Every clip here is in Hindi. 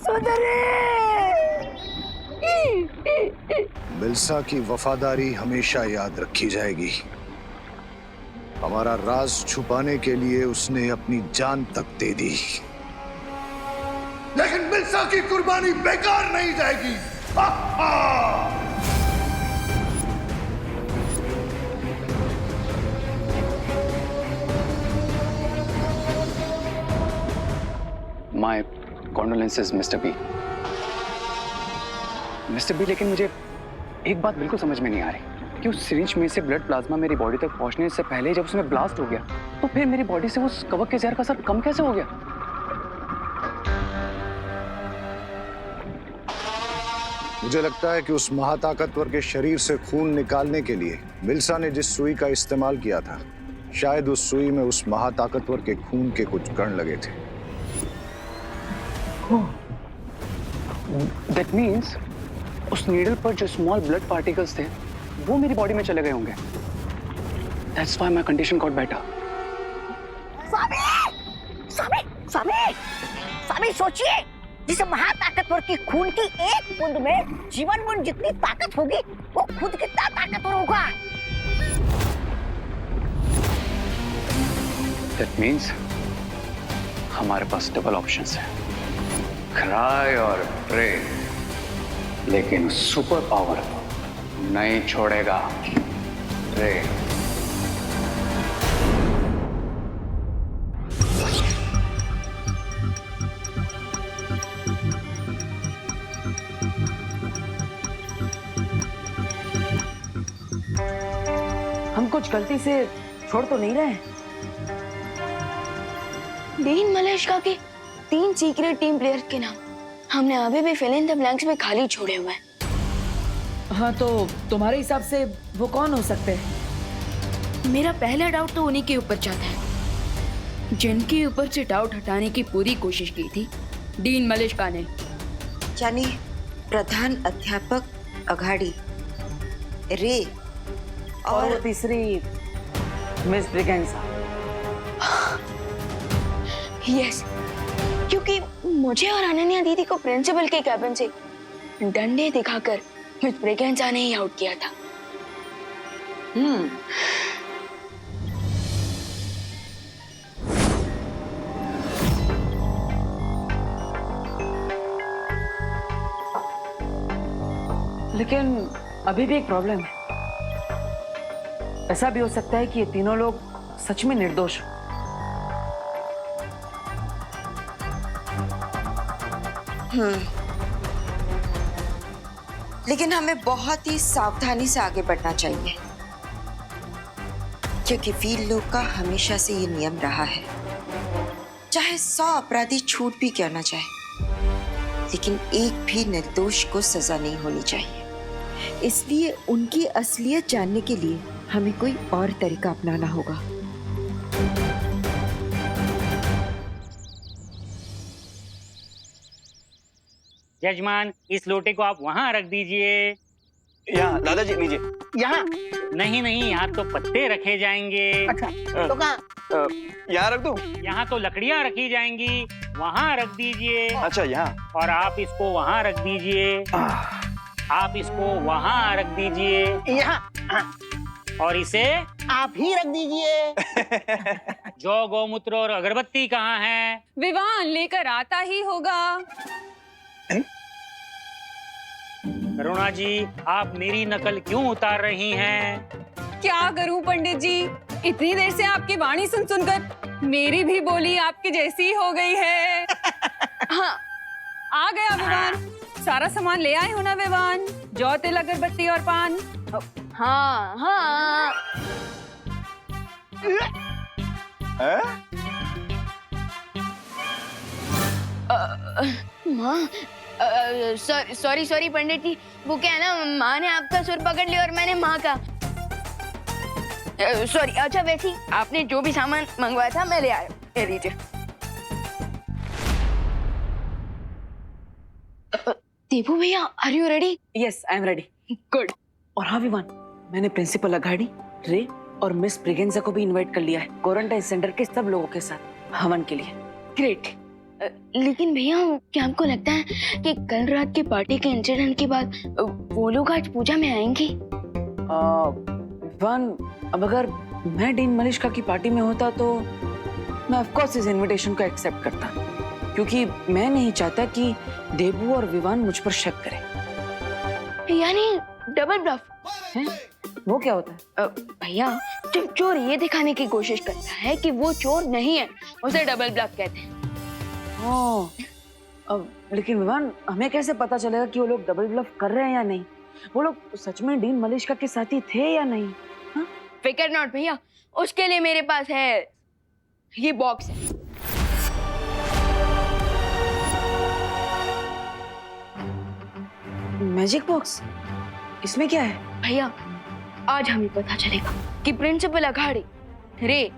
सुंदरी! मिल्सा की वफादारी हमेशा याद रखी जाएगी। हमारा राज छुपाने के लिए उसने अपनी जान तक दे दी, लेकिन मिल्सा की कुर्बानी बेकार नहीं जाएगी। हा हा! My condolences, Mr. B. Mr. B, लेकिन मुझे एक बात बिल्कुल समझ में नहीं आ रही कि उस सिरिंज में से ब्लड प्लाज्मा मेरी बॉडी तक पहुंचने से पहले जब उसमें ब्लास्ट हो गया तो फिर मेरी बॉडी से उस कवक के जहर का असर कम कैसे हो गया? मुझे लगता है कि उस महाताकतवर के शरीर से खून निकालने के लिए मिल्सा ने जिस सुई का इस्तेमाल किया था, शायद उस सुई में उस महाताकतवर के खून के कुछ कण लगे थे। That means उस नीडल पर जो स्मॉल ब्लड पार्टिकल्स थे वो मेरी बॉडी में चले गए होंगे। That's why my condition got better. स्वामी! स्वामी! स्वामी! स्वामी सोचिए, जिस महाताकतवर की खून की एक बूंद में जीवन बूंद जितनी ताकत होगी, वो खुद कितना ताकतवर होगा। That means हमारे पास डबल ऑप्शंस हैं, क्राई और प्रे, लेकिन सुपर पावर नहीं छोड़ेगा प्रे। हम कुछ गलती से छोड़ तो नहीं रहे? डीन मलेशिया के 3 सीक्रेट टीम प्लेयर्स के नाम हमने अभी भी फिल इन द ब्लैंक्स में खाली छोड़े हुए हैं। हाँ, तो तुम्हारे हिसाब से वो कौन हो सकते हैं? मेरा पहला डाउट तो उन्हीं के ऊपर जाता है जिनके ऊपर से डाउट हटाने की पूरी कोशिश की थी डीन मलेशिया ने, यानी प्रधान अध्यापक अघाड़ी, रे और तीसरी मिस ब्रिगेंसा। यस, क्योंकि मुझे और अनन्या दीदी को प्रिंसिपल के कैबिन से डंडे दिखाकर मिस ब्रिगेंसा ने ही आउट किया था। लेकिन अभी भी एक प्रॉब्लम है। ऐसा भी हो सकता है कि ये तीनों लोग सच में निर्दोष हो। लेकिन हमें बहुत ही सावधानी से आगे बढ़ना चाहिए, क्योंकि वीर लोग का हमेशा से ये नियम रहा है, चाहे 100 अपराधी छूट भी क्यों ना जाए, लेकिन एक भी निर्दोष को सजा नहीं होनी चाहिए। इसलिए उनकी असलियत जानने के लिए हमें कोई और तरीका अपनाना होगा। जजमान, इस लोटे को आप वहाँ रख दीजिए। यहाँ दादाजी लीजिए। यहाँ नहीं नहीं, यहाँ तो पत्ते रखे जाएंगे। अच्छा, तो कहाँ? यहाँ रख दूँ? यहाँ तो लकड़ियाँ रखी जाएंगी, वहाँ रख दीजिए। अच्छा, यहाँ। और आप इसको वहाँ रख दीजिए। आप इसको वहाँ रख दीजिए। यहाँ। और इसे आप ही रख दीजिए। जौ, गौमूत्र और अगरबत्ती कहाँ है? विवान लेकर आता ही होगा। करुणा जी, आप मेरी नकल क्यों उतार रही हैं? क्या करूं पंडित जी, इतनी देर से आपकी वाणी सुन सुनकर मेरी भी बोली आपकी जैसी हो गई है। हाँ, आ गया विवान। सारा सामान ले आए हो ना विवान? जौ, तिल, अगरबत्ती और पान। हाँ हाँ। माँ, सॉरी पंडित जी, वो क्या है ना, माँ ने आपका सुर पकड़ लिया और मैंने माँ का। सॉरी। अच्छा, वैसे ही आपने जो भी सामान मंगवाया था मैं ले आया। ले लीजिए। दीपू भैया, are you ready? Yes, I am ready. Good. और हाँ विवान, मैंने प्रिंसिपल अघाड़ी, रे और मिस ब्रिगेंजा को भी इनवाइट कर लिया है क्वारंटाइन सेंटर के सब लोगों के साथ हवन के लिए। ग्रेट। लेकिन भैया क्या आपको लगता है कि कल रात की पार्टी के इंसिडेंट के बाद वो लोग आज पूजा में आएंगे? विवान, अब अगर मैं डीन मलिश्का की पार्टी में होता तो मैं ऑफ कोर्स इस इनविटेशन को एक्सेप्ट करता, क्योंकि मैं नहीं चाहता कि देबू और विवान मुझ पर शक करें। यानी डबल ब्लफ हैं? वो क्या होता है? भैया जब चोर ये दिखाने की कोशिश करता है कि वो चोर नहीं है, उसे डबल ब्लफ कहते हैं। ओह, अब लेकिन विवान, हमें कैसे पता चलेगा कि वो लोग डबल ब्लफ कर रहे हैं या नहीं? वो लोग सच में डीन मलिश्का के साथी थे या नहीं? हाँ? फिकर नॉट भैया, उसके लिए मेरे पास है ये बॉक्स है। Magic box? इसमें क्या है? भैया आज हमें पता चलेगा कि प्रिंसिपल अघाड़ी, रे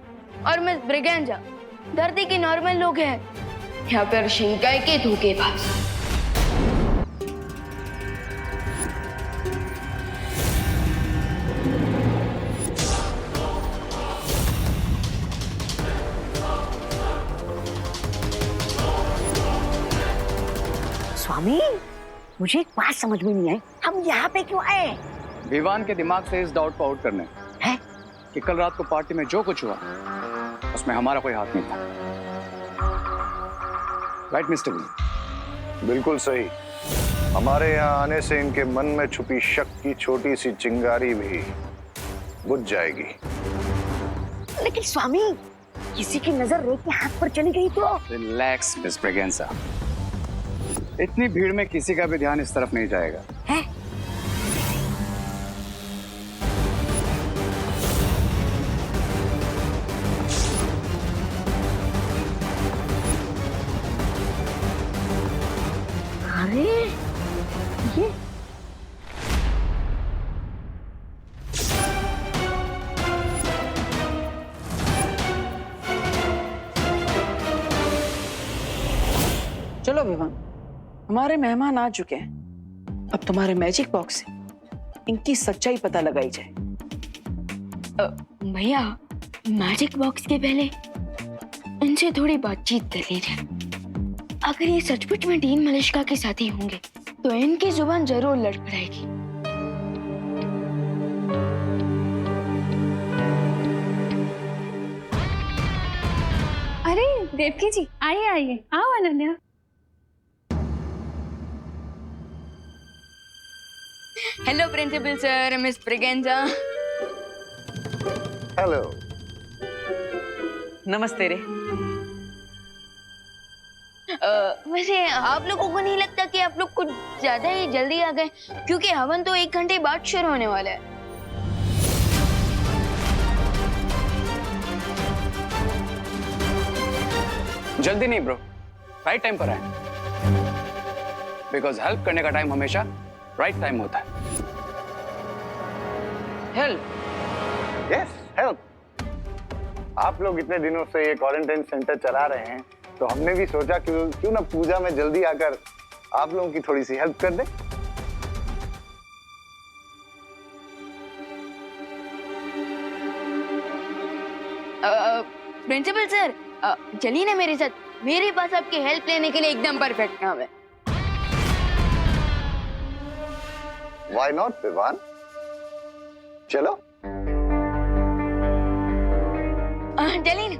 और मिस ब्रिगेंजा धरती के नॉर्मल लोग हैं या फिर शिंकाई के धोखेबाज। स्वामी, मुझे एक बात समझ में नहीं आई, हम यहाँ पे क्यों आए? विवान के दिमाग से इस डाउट को आउट करने हैं? कि कल रात को पार्टी में जो कुछ हुआ उसमें हमारा कोई हाथ नहीं था। राइट मिस्टर विजय? बिल्कुल सही। हमारे यहाँ आने से इनके मन में छुपी शक की छोटी सी चिंगारी भी बुझ जाएगी। लेकिन स्वामी, किसी की नजर रे के हाथ पर चली गई तो? रिलैक्स मिस ब्रिगेंजा, इतनी भीड़ में किसी का भी ध्यान इस तरफ नहीं जाएगा। है? अरे ये चलो विवान, हमारे मेहमान आ चुके हैं। अब तुम्हारे मैजिक बॉक्स से इनकी सच्चाई पता लगाई जाए। भैया मैजिक बॉक्स के पहले इनसे थोड़ी बातचीत कर लीजिए। अगर ये सचमुच में डीन मलिश्का के साथी होंगे तो इनकी जुबान जरूर लड़खड़ाएगी। अरे देवकी जी, आइए आइए, आओ Ananya. Hello principal sir, miss Braganza. Hello. नमस्ते रे। वैसे आप लोगों को नहीं लगता कि आप लोग कुछ ज्यादा ही जल्दी आ गए? क्योंकि हवन तो 1 घंटे बाद शुरू होने वाला है। जल्दी नहीं ब्रो, राइट टाइम पर आए। बिकॉज हेल्प करने का टाइम हमेशा राइट टाइम होता है। हेल्प? Yes, help. आप लोग इतने दिनों से ये क्वारंटाइन सेंटर चला रहे हैं, तो हमने भी सोचा क्यों ना पूजा में जल्दी आकर आप लोगों की थोड़ी सी हेल्प कर दें। प्रिंसिपल सर, चलिए ना मेरे साथ। मेरे पास आपकी हेल्प लेने के लिए एकदम परफेक्ट काम है। Why not, Vivaan? चलो। चलिए ना।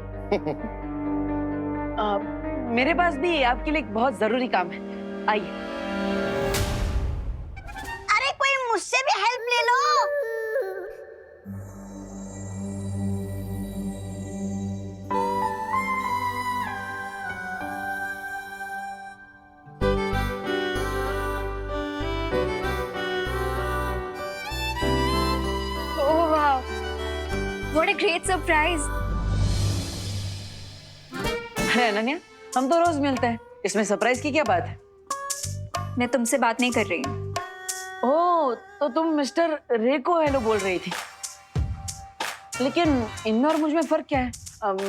मेरे पास भी आपके लिए एक बहुत जरूरी काम है, आइए। अरे कोई मुझसे भी हेल्प ले लो। ओह वाह, व्हाट अ ग्रेट सरप्राइज। अरे अनन्या, हम तो रोज मिलते हैं, इसमें सरप्राइज की क्या बात है? मैं तुमसे बात नहीं कर रही हूँ। ओह, तो तुम मिस्टर रे को हेलो बोल रही थी। लेकिन इनमें और मुझ में फर्क क्या है?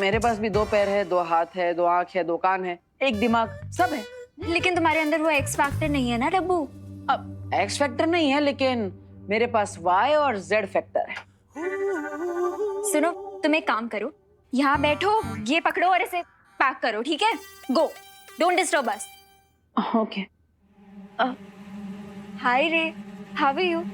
मेरे पास भी 2 पैर है, 2 हाथ है, 2 आंख है, 2 कान है, 1 दिमाग, सब है। लेकिन तुम्हारे अंदर वो एक्स फैक्टर नहीं है ना डब्बू। अब एक्स फैक्टर नहीं है, लेकिन मेरे पास वाई और जेड फैक्टर है। सुनो, तुम एक काम करो, यहाँ बैठो, ये पकड़ो और इसे पैक करो, ठीक है? गो, डोंट डिस्टर्ब अस। ओके। हाय रे, हाउ आर यू?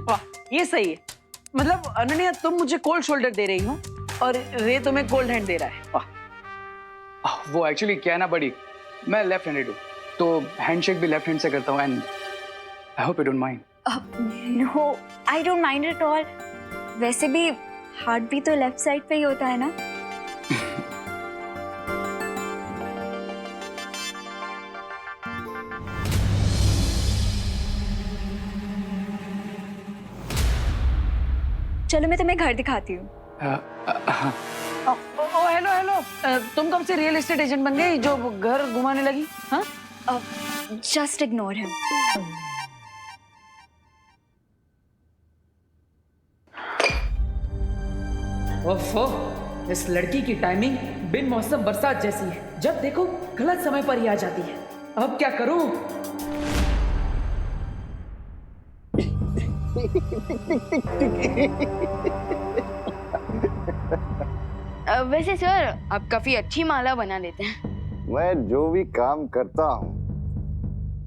वाह, ये सही है। मतलब अनन्या, तुम मुझे कोल्ड शोल्डर दे रही हो और रे तुम्हें कोल्ड हैंड दे रहा है। वाह। वो एक्चुअली क्या है ना बड़ी, मैं लेफ्ट हैंडेड हूँ, तो हैंडशेक भी लेफ्ट हैंड से करता हूँ, and I hope you don't mind. No, I don't mind at all. वैसे भी हार्ट भी तो लेफ्ट साइड पे ही होता है ना। चलो मैं तुम्हें घर दिखाती हूँ। ओ हेलो हेलो, तुम कब से रियल एस्टेट एजेंट बन गई जो घर घुमाने लगी? हाँ, जस्ट इग्नोर हिम। ओफो, इस लड़की की टाइमिंग बिन मौसम बरसात जैसी है। जब देखो गलत समय पर ही आ जाती है। अब क्या करूं? वैसे सर, आप काफी अच्छी माला बना लेते हैं। मैं जो भी काम करता हूँ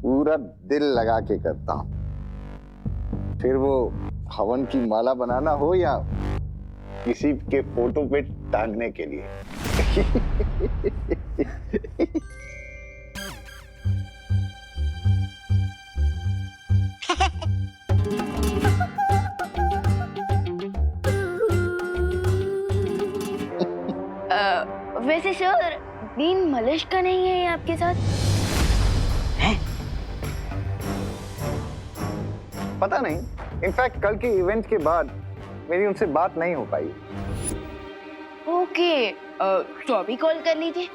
पूरा दिल लगा के करता हूँ, फिर वो हवन की माला बनाना हो या किसी के फोटो पे टांगने के लिए। वैसे सर, डीन मलिश का नहीं है आपके साथ? पता नहीं, इनफैक्ट कल के इवेंट के बाद मेरी उनसे बात नहीं हो पाई। ओके, तो अभी कॉल कर लीजिए।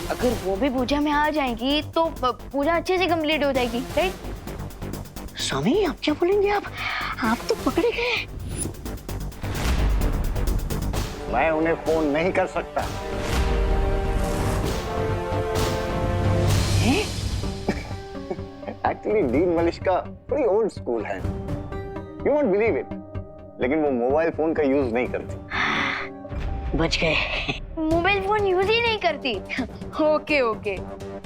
अगर वो भी पूजा में आ जाएंगी तो पूजा अच्छे से कंप्लीट हो जाएगी, राइट? स्वामी, आप क्या बोलेंगे? आप तो पकड़े गए। मैं उन्हें फोन नहीं कर सकता। एक्चुअली डीन मलिश्का बड़ी ओल्ड स्कूल है, यू वोंट बिलीव इट, लेकिन वो मोबाइल फोन का यूज नहीं करती। बच गए। मोबाइल फोन यूज ही नहीं करती। ओके ओके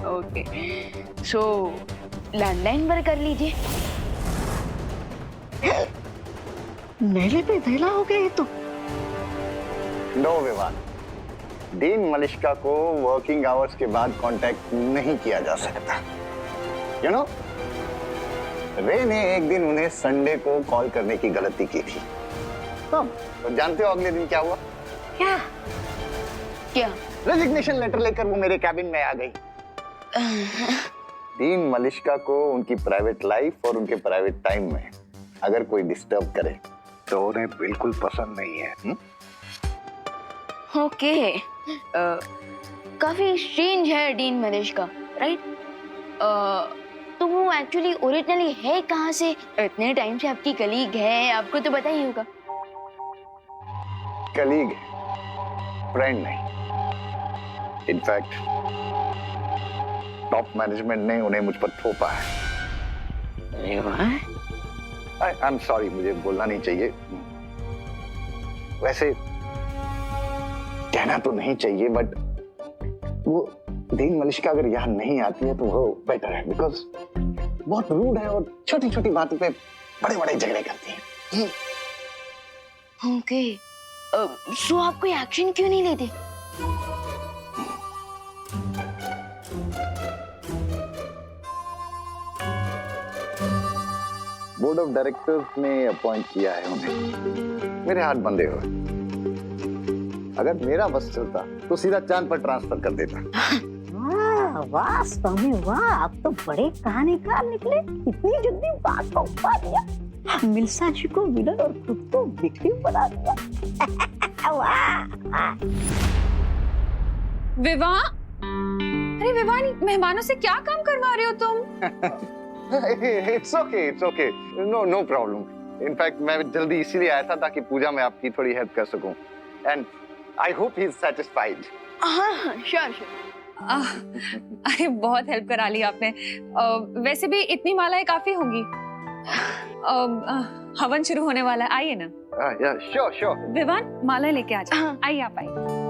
ओके, सो लैंडलाइन पर कर लीजिए। नेले पे धेला हो गया ये तो। नो विवान, डीन मलिश्का को वर्किंग आवर्स के बाद कांटेक्ट नहीं किया जा सकता। यू नो, रे ने एक दिन उन्हें संडे को कॉल करने की गलती की थी। तो जानते हो अगले दिन क्या हुआ? क्या? क्या? रेजिग्नेशन लेटर लेकर वो मेरे कैबिन में आ गई। डीन मलिश्का को उनकी प्राइवेट लाइफ और उनके प्राइवेट टाइम में अगर कोई डिस्टर्ब करे तो उन्हें बिल्कुल पसंद नहीं है। ओके, काफी स्ट्रेंज है डीन मलिश का, राइट? तो वो एक्चुअली ओरिजिनली है कहाँ से? इतने टाइम से आपकी कलीग है, आपको तो पता ही होगा। कलीग, फ्रेंड नहीं। इनफैक्ट टॉप मैनेजमेंट ने उन्हें मुझ पर थोपा है। आई एम सॉरी, मुझे बोलना नहीं चाहिए। वैसे कहना तो नहीं चाहिए, बट वो डीन मलिश्का अगर यहाँ नहीं आती है तो वो बेटर है, बिकॉज बहुत रूड है और छोटी छोटी बातों पे बड़े बड़े झगड़े करती है। ओके, सो आप कोई एक्शन क्यों नहीं लेते? बोर्ड ऑफ डायरेक्टर्स ने अपॉइंट किया है उन्हें। मेरे हाथ बंधे हुए। अगर मेरा बस चलता तो सीधा चांद पर ट्रांसफर कर देता। वाह स्वामी वाह, आप तो बड़े कहानीकार निकले। इतनी जल्दी बात को उठा दिया। मिल्सा जी को विलन और खुद को विक्टिम बना दिया। वाह। विवाह, अरे विवान, मेहमानों से क्या काम करवा रहे हो तुम? It's okay no problem. In fact मैं जल्दी इसीलिए आया था ताकि पूजा में आपकी थोड़ी हेल्प कर सकूं, and I hope he is satisfied. हाँ श्योर। अरे बहुत हेल्प करा ली आपने। वैसे भी इतनी मालाएं काफी होंगी। हवन शुरू होने वाला है, आइए ना। श्योर। विवान, माला लेके आ जाओ। हाँ। आइए आप आइए।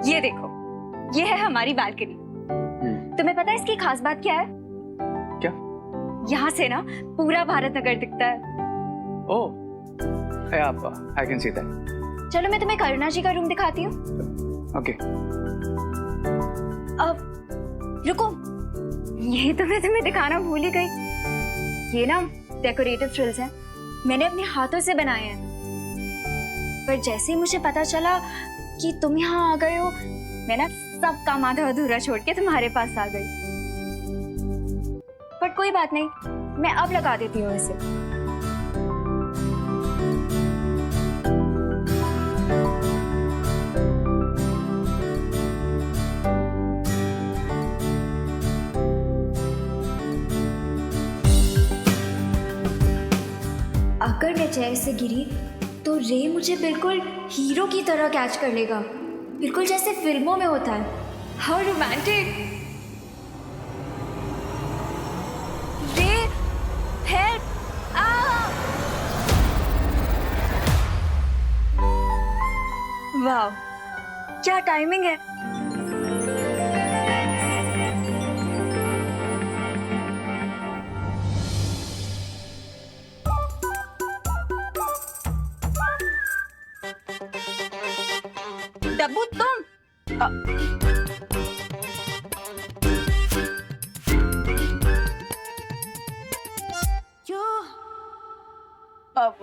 ये देखो, ये है हमारी बालकनी। तुम्हें पता है इसकी खास बात क्या है? क्या? यहाँ से ना पूरा भारत नगर दिखता है। ओह, आई कैन सी दैट। चलो मैं तुम्हें करुणा जी का रूम दिखाती हूँ। ओके। अब रुको, यही तो मैं तुम्हें दिखाना भूल ही गई। ये ना डेकोरेटिव फ्रिल्स हैं, मैंने अपने हाथों से बनाए हैं। पर जैसे ही मुझे पता चला कि तुम यहाँ आ गए हो, मैं ना सब काम आधा अधूरा छोड़ के तुम्हारे पास आ गई। पर कोई बात नहीं, मैं अब लगा देती हूँ इसे। अगर मैं चेयर से गिरी तो रे मुझे बिल्कुल हीरो की तरह कैच कर लेगा, बिल्कुल जैसे फिल्मों में होता है। How romantic. रे, हेल्प! वाह, क्या टाइमिंग है। डब्बू, तुम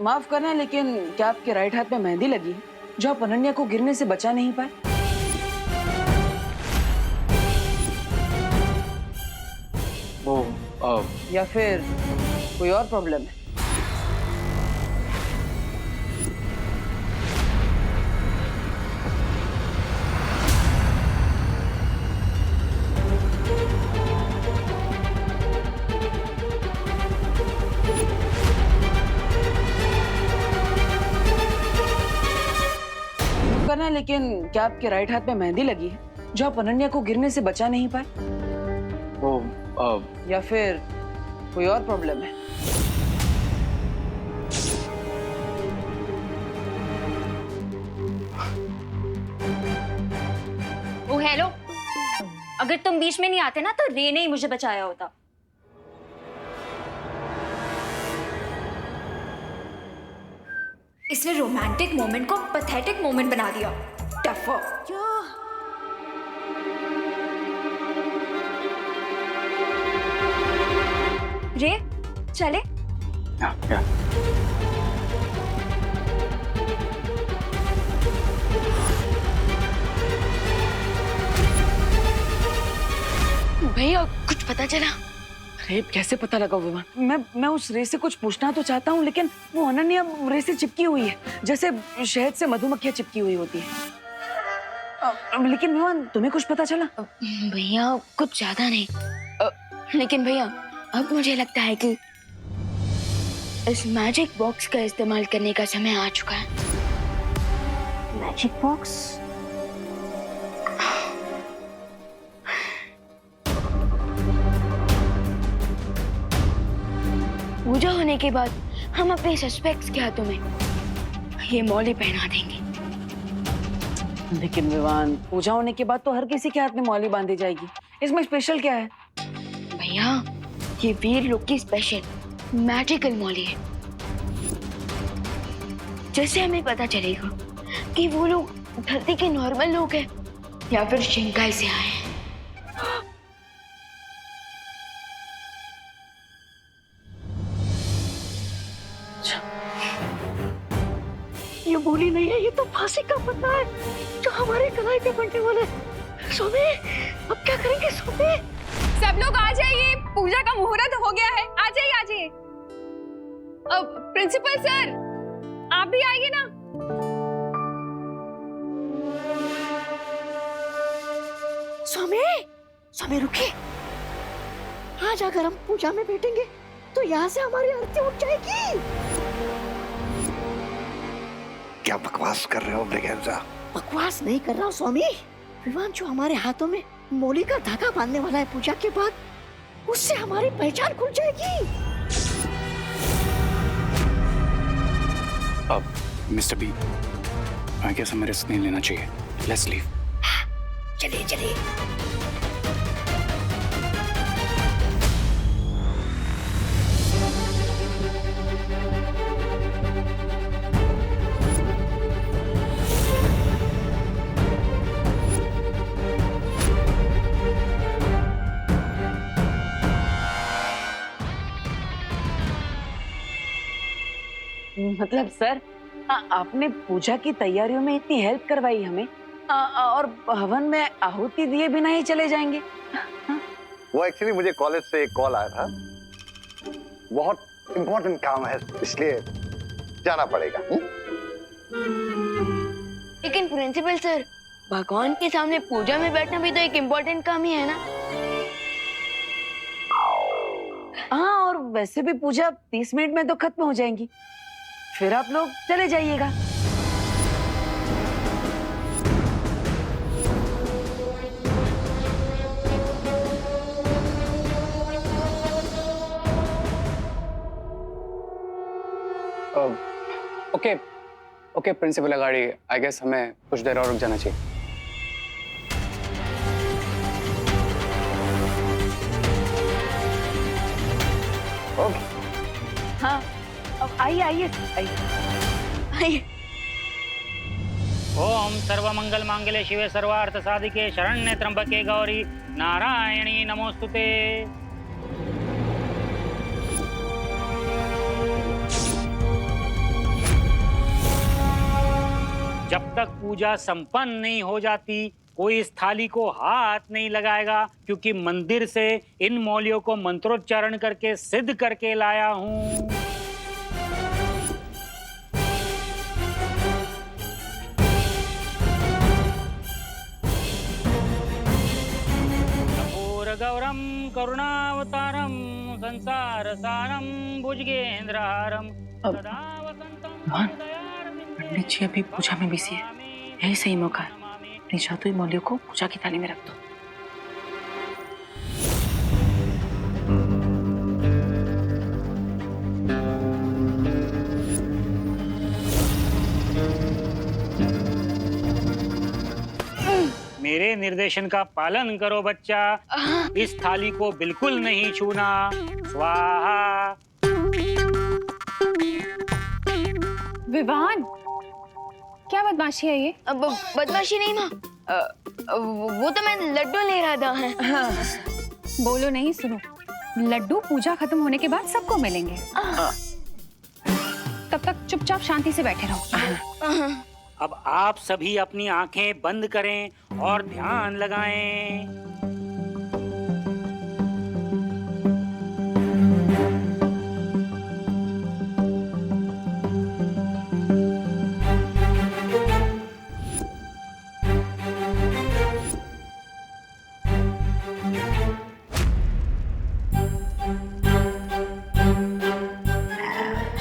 माफ करना, लेकिन क्या आपके राइट हाथ में मेहंदी लगी है जो आप अनन्या को गिरने से बचा नहीं पाए? वो या फिर कोई और प्रॉब्लम है? करना, लेकिन क्या आपके राइट हाथ में मेहंदी लगी है जो आप अनन्या को गिरने से बचा नहीं पाए? वो या फिर कोई और प्रॉब्लम है? ओ हेलो, अगर तुम बीच में नहीं आते ना तो रे ने ही मुझे बचाया होता। इसने रोमांटिक मोमेंट को पैथेटिक मोमेंट बना दिया। टफो। रे, चले? या। भैया कुछ पता चला? अरे कैसे पता लगा विमान? मैं उस रे से कुछ पूछना तो चाहता हूँ, लेकिन वो अनन्या रे से चिपकी हुई है, जैसे शहद से मधुमक्खियां चिपकी हुई होती है। लेकिन विमान, तुम्हें कुछ पता चला? भैया कुछ ज्यादा नहीं, लेकिन भैया अब मुझे लगता है कि इस मैजिक बॉक्स का इस्तेमाल करने का समय आ चुका है। Magic box? पूजा होने के बाद हम अपने सस्पेक्ट्स के हाथों में ये मौली पहना देंगे। लेकिन विवान, पूजा होने के बाद तो हर किसी के हाथ में मौली बांधी जाएगी, इसमें स्पेशल क्या है? भैया ये वीर लोग की स्पेशल मैजिकल मौली है, जैसे हमें पता चलेगा कि वो लोग धरती के नॉर्मल लोग हैं या फिर शिंकाई से आए हैं। ये बोली नहीं है, ये तो फांसी का पता है जो हमारे कलाई पे बनने वाला है। सोमी, अब क्या करेंगे सोमी? सब लोग आ जाइए, पूजा का मुहूर्त हो गया है। आ जाइए, आ जाइए। प्रिंसिपल सर, आप भी आइए ना। स्वामी, स्वामी रुकिए। आज अगर हम पूजा में बैठेंगे तो यहाँ से हमारी आरती उठ जाएगी। क्या बकवास कर रहे हो ब्रिगेंजा? बकवास नहीं कर रहा हूँ स्वामी। विवान जो हमारे हाथों में मोली का धागा बांधने वाला है पूजा के बाद, उससे हमारी पहचान खुल जाएगी। अब मिस्टर बी, आई गेस हमें रिस्क नहीं लेना चाहिए। Let's leave. चलिए चलिए। मतलब सर, आपने पूजा की तैयारियों में इतनी हेल्प करवाई हमें, और हवन में आहुति दिए बिना ही चले जाएंगे? वो एक्चुअली मुझे कॉलेज से एक कॉल आया था, बहुत इम्पोर्टेंट काम है इसलिए जाना पड़ेगा। लेकिन प्रिंसिपल सर, भगवान के सामने पूजा में बैठना भी तो एक इम्पोर्टेंट काम ही है ना। हाँ, और वैसे भी पूजा 30 मिनट में तो खत्म हो जाएंगी, फिर आप लोग चले जाइएगा। ओके ओके प्रिंसिपल अगाड़ी, आई गेस हमें कुछ देर और रुक जाना चाहिए। ओके। हाँ, अब आइए आइए आइए। ओम सर्वमंगल मांगल्ये शिवे सर्वार्थ साधिके शरण्ये त्र्यंबके गौरी नारायणी नमोस्तुते। जब तक पूजा संपन्न नहीं हो जाती कोई इस थाली को हाथ नहीं लगाएगा, क्योंकि मंदिर से इन मौलियों को मंत्रोच्चारण करके सिद्ध करके लाया हूँ। गौरम करुणावतारम संसार सारम भुजगेंद्रहारम सदा वसंतम पंडित जी अभी पूजा में बिजी है, यही सही मौका है। अपनी जादुई मौलियों को पूजा की थाली में रख दो। मेरे निर्देशन का पालन करो बच्चा। इस थाली को बिल्कुल नहीं छूना। स्वाहा। विवान, क्या बदमाशी है ये? अब बदमाशी नहीं माँ, वो तो मैं लड्डू ले रहा था। बोलो नहीं, सुनो। लड्डू पूजा खत्म होने के बाद सबको मिलेंगे। तब तक चुपचाप शांति से बैठे रहो। अब आप सभी अपनी आंखें बंद करें और ध्यान लगाएं।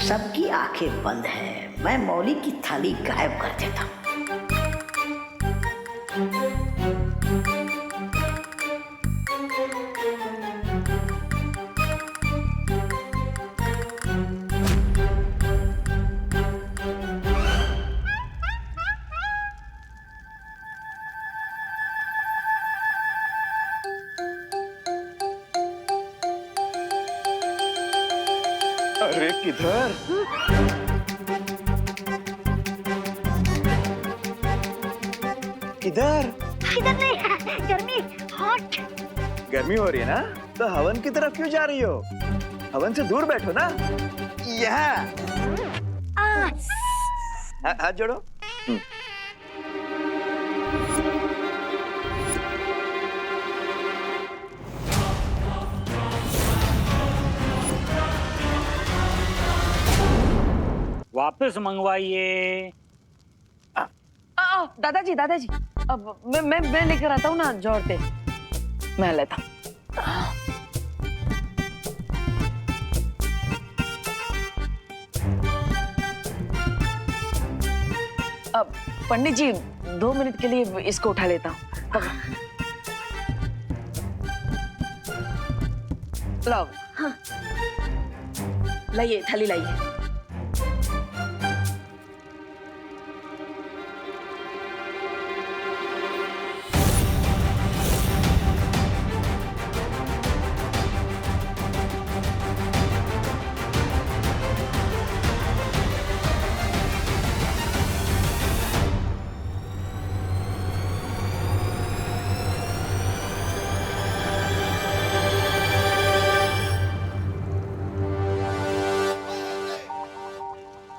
सबकी आंखें बंद हैं, मैं मौली की थाली गायब कर देता हूँ। अरे किधर? किधर? किधर नहीं, गर्मी, हॉट। गर्मी हो रही है ना, तो हवन की तरफ क्यों जा रही हो? हवन से दूर बैठो ना। यहाँ हाथ जोड़ो। वापस मंगवाइए। दादाजी, दादाजी, अब मैं लेकर आता हूँ ना जोड़ते। मैं लेता। अब पंडित जी 2 मिनट के लिए इसको उठा लेता हूँ। लाओ। हाँ। लाइए, थाली लाइए।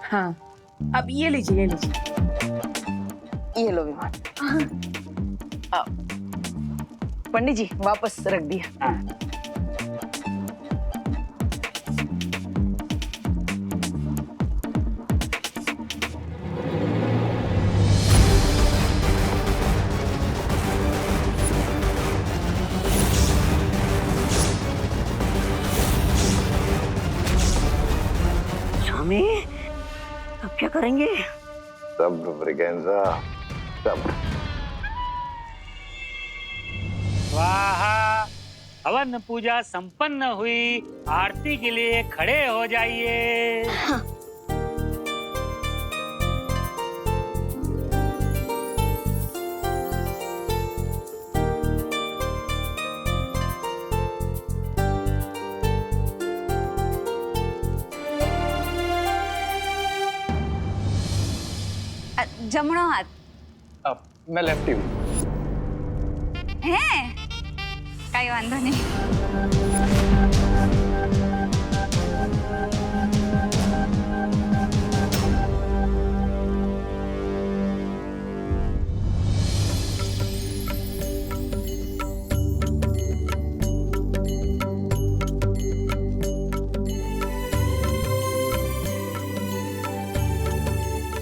हाँ, अब ये लीजिए, ये लीजिए। ये लो विमान। पंडित जी वापस रख दिया। स्वामी, अब क्या करेंगे? सब्र ब्रिगेंजा, सब्र। स्वाहा। हवन पूजा संपन्न हुई। आरती के लिए खड़े हो जाइए। जमणो हाथ अब मैं लेफ्टी हूँ। है कई वांधो नहीं।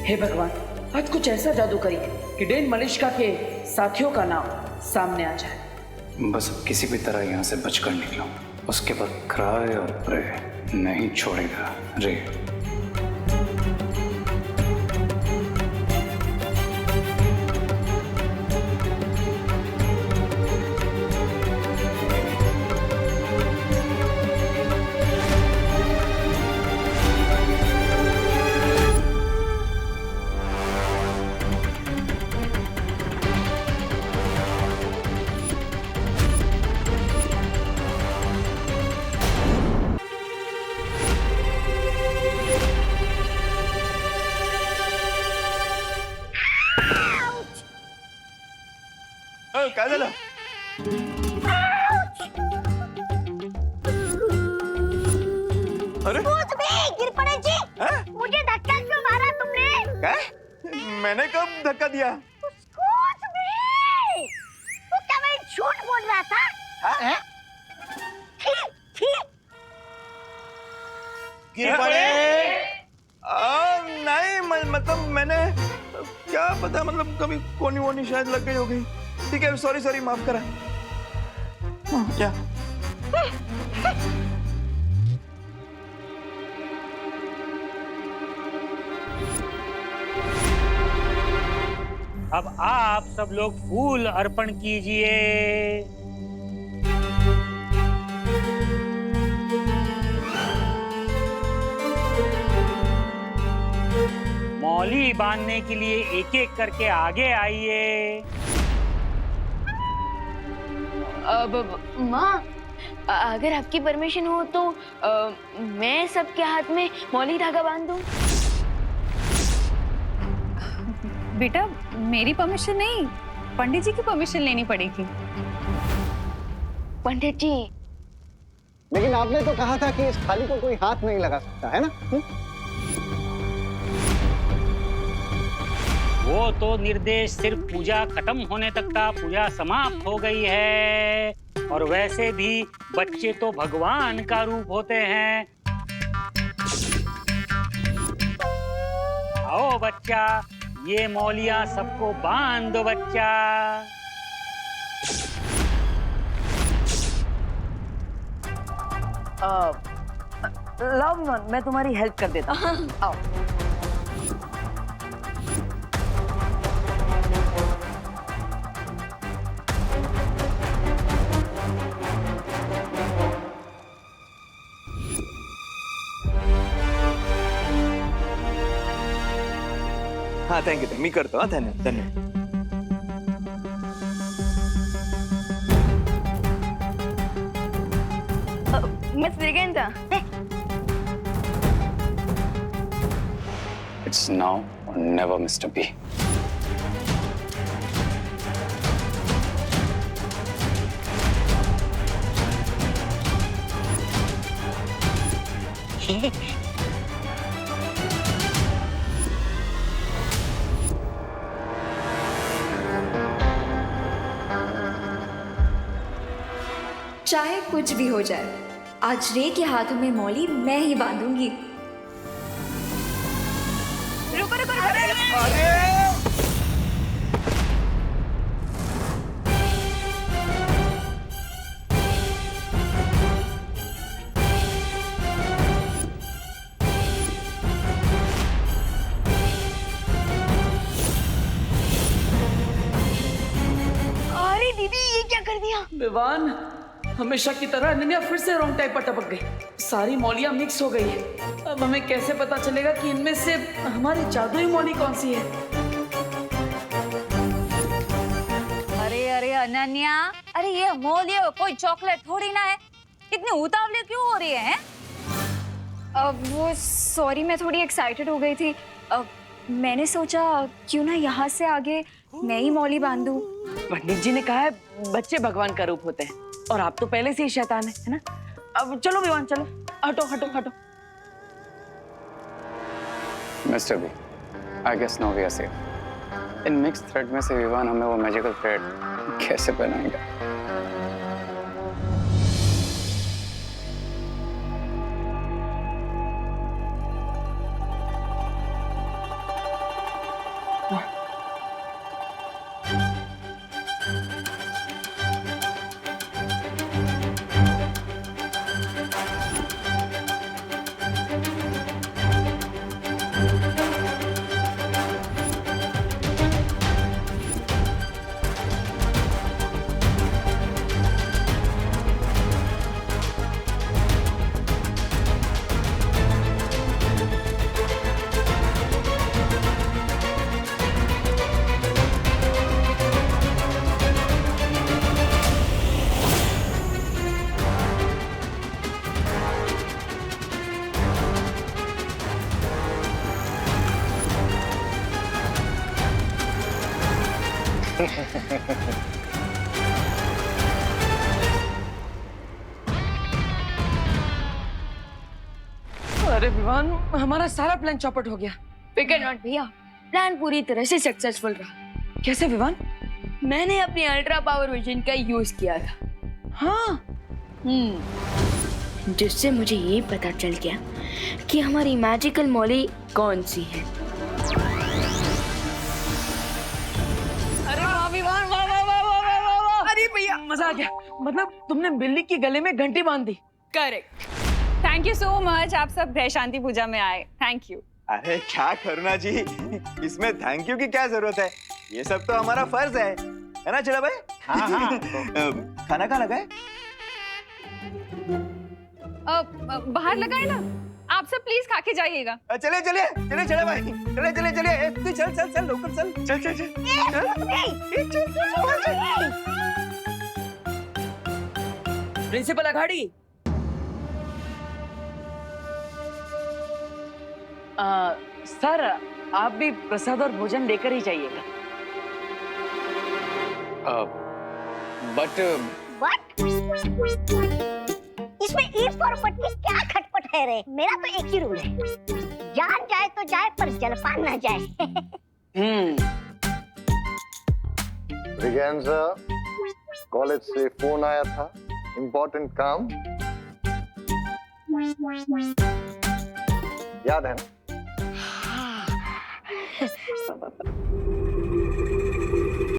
हे भगवान, आज कुछ ऐसा जादू करिए कि डेन मलिश्का के साथियों का नाम सामने आ जाए। बस अब किसी भी तरह यहाँ से बचकर निकलो। उसके बाद क्राय और प्रे नहीं छोड़ेगा रे। काय झालं? अरे गिर पड़े जी। मुझे धक्का क्यों मारा तुमने? क्या? मैंने कब धक्का दिया? Excuse me! तो क्या मैं झूठ बोल रहा था? गिर पड़े? नहीं, मतलब मैंने क्या पता, मतलब कभी कोनी वोनी शायद लग गई होगी। ठीक है, सॉरी माफ करा। क्या? अब आप सब लोग फूल अर्पण कीजिए। मौली बांधने के लिए एक एक करके आगे आइए। अब माँ, अगर आपकी परमिशन हो तो मैं सबके हाथ में मौली धागा बांध दूं। बेटा मेरी परमिशन नहीं, पंडित जी की परमिशन लेनी पड़ेगी। पंडित जी, लेकिन आपने तो कहा था कि इस थाली को कोई हाथ नहीं लगा सकता, है ना? वो तो निर्देश सिर्फ पूजा खत्म होने तक था। पूजा समाप्त हो गई है। और वैसे भी बच्चे तो भगवान का रूप होते हैं। आओ बच्चा, ये मौलियां सबको बांध दो बच्चा। लाओ विमान, मैं तुम्हारी हेल्प कर देता हूँ। आओ। हाँ थँक्यू मी करतो हा धन्यवाद धन्यवाद miss Braganza, It's now or never, Mr. B. चाहे कुछ भी हो जाए, आज रे के हाथों में मौली मैं ही बांधूंगी। रुको रुको रुको। अरे दीदी ये क्या कर दिया? विवान, हमेशा की तरह अनन्या फिर से रॉन्ग टाइप पर टपक गई। सारी मौलियां मिक्स हो गई है। अब हमें कैसे पता चलेगा कि इनमें से हमारी जादुई मौली कौन सी है? अरे अरे अनन्या, अरे ये मौली कोई चॉकलेट थोड़ी ना है, इतनी उतावली क्यों हो रही है? वो सॉरी, मैं थोड़ी एक्साइटेड हो गई थी। मैंने सोचा क्यों ना यहाँ से आगे मैं ही मौली बांधूं। पंडित जी ने कहा है बच्चे भगवान का रूप होते हैं और आप तो पहले से ही शैतान है ना? अब चलो विवान, चलो, हटो हटो हटो। Mr. B, I guess now we are safe. In mix thread में से विवान हमें वो मैजिकल थ्रेड कैसे पहनाएगा? अरे विवान, हमारा सारा प्लान चौपट हो गया। फिकर नॉट भैया, प्लान पूरी तरह से सक्सेसफुल रहा। कैसे विवान? मैंने अपनी अल्ट्रा पावर विजन का यूज किया था। हाँ, जिससे मुझे ये पता चल गया कि हमारी मैजिकल मौली कौन सी है। अरे वाह विवान, वाह वाह वाह वाह वाह वाह वाह। अरे भैया मजा आ गया। मतलब तुमने बिल्ली की गले में घंटी बांध दी। Correct. Thank you so much, आप सब ग्रह शांति पूजा में आए, थैंक यू। अरे क्या करुणा जी, इसमें थैंक यू की क्या जरूरत है? ये सब तो हमारा फर्ज है ना चला भाई? हाँ हाँ खाना कहाँ लगा है? बाहर लगाए ना, आप सब प्लीज खा के जाइएगा। चले चले चले चले भाई, चले चले चले, तू चल चल चल लोकल चल चल चल चल। प्रिंसिपल अघाड़ी, सर आप भी प्रसाद और भोजन लेकर ही जाइएगा। बट इसमें ईट पर पट की क्या खटपट है रे? मेरा तो एक ही रूल है, जान जाए तो जाए पर जलपान ना जाए। ब्रिगेंजा, कॉलेज से फोन आया था, इम्पोर्टेंट काम, याद है ना?